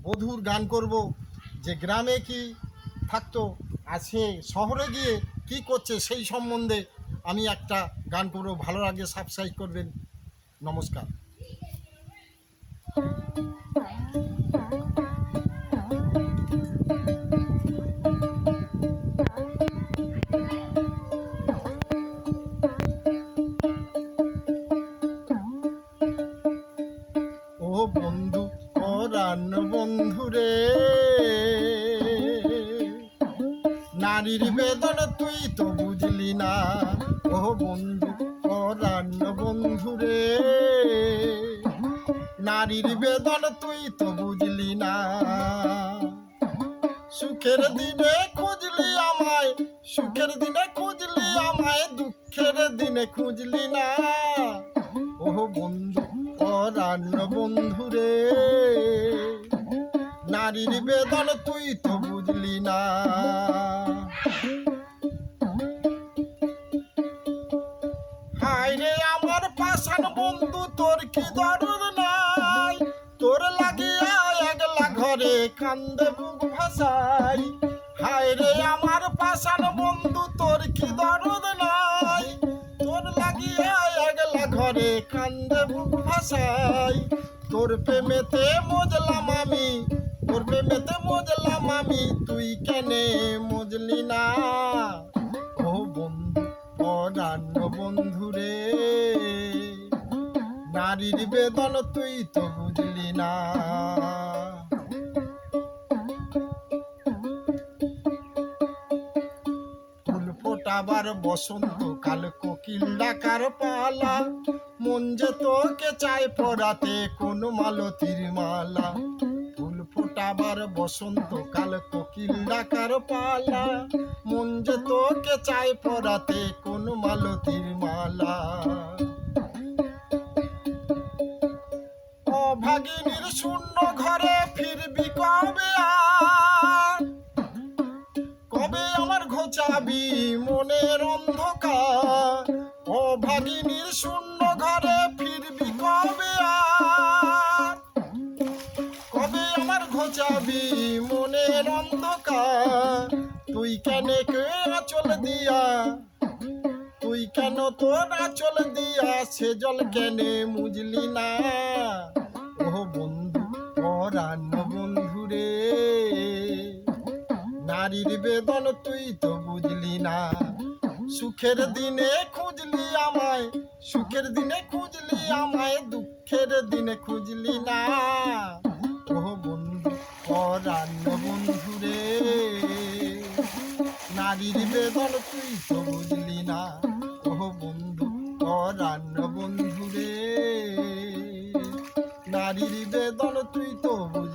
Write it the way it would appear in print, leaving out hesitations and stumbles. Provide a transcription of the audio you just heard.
বধূর গান করব, যে গ্রামে কি থাকতো আছে শহরে গিয়ে কি করছে সেই সম্বন্ধে আমি একটা গান করব। ভালো লাগে সাবস্ক্রাইব করবেন। নমস্কার। ও বন্ধু, পরাণ বন্ধু রে, নারীর বেদন তুই তো বুঝলি না। ও বন্ধু, পরাণ বন্ধু রে, নারীর বেদন তুই তো বুঝলি না। সুখের দিনে খুঁজলি আমায়, সুখের দিনে খুঁজলি আমায়, দুঃখের দিনে খুঁজলি না। ও বন্ধু, পরাণ বন্ধু রে, নারীর বেদন তুই তো বুঝলি না। হায় রে আমার পাষাণ বন্ধু, তোর কি দরদ নাই, তোর লাগিয়া একলা ঘরে কান্দে বুক ভাসাই। হায় রে আমার পাষাণ বন্ধু, তোর কি দরদ নাই, তোর লাগিয়া একলা ঘরে কান্দে বুক ভাসাই। তোর প্রেমেতে মজলাম আমি, তোর প্রেমেতে মজলাম আমি, তুই কেনে মজলি না। ও বন্ধু, পরাণ বন্ধু রে, নারীর বেদন তুই তো বুঝলি না। ফুল ফোটাবার বসন্ত কাল, কোকিল ডাকার পালা, মন যে তোকে চায় পরাতে কোন মালতীর মালা। ফুল ফোটাবার বসন্ত কাল, কোকিল ডাকার পালা, মন যে তোকে চায় পরাতে কোন মালতীর মালা। অভাগিনীর শূন্য ঘরে ফিরবি কবে আর, কবে আমার ঘোচাবি মনের অন্ধকার। অভাগিনীর শূন্য ঘরে ফিরবি কবে আর, কবে আমার ঘোচাবি মনের অন্ধকার। তুই কেন কে আঁচল দিয়া, তুই কেন তোর আঁচল দিয়া সে জল কেনে মুজলি না। ও বন্ধু, পরাণ বন্ধু রে, নারীর বেদন তুই তো বুঝলি না। সুখের দিনে খুঁজলি আমায়, সুখের দিনে খুঁজলি আমায়, দুঃখের দিনে খুঁজলি না। ও বন্ধু, পরাণ বন্ধু রে, নারীর বেদন তুই তো বুঝলি না। ও বন্ধু, পরাণ বন্ধু রে, নারীর বেদন তুই তো বুঝলি না।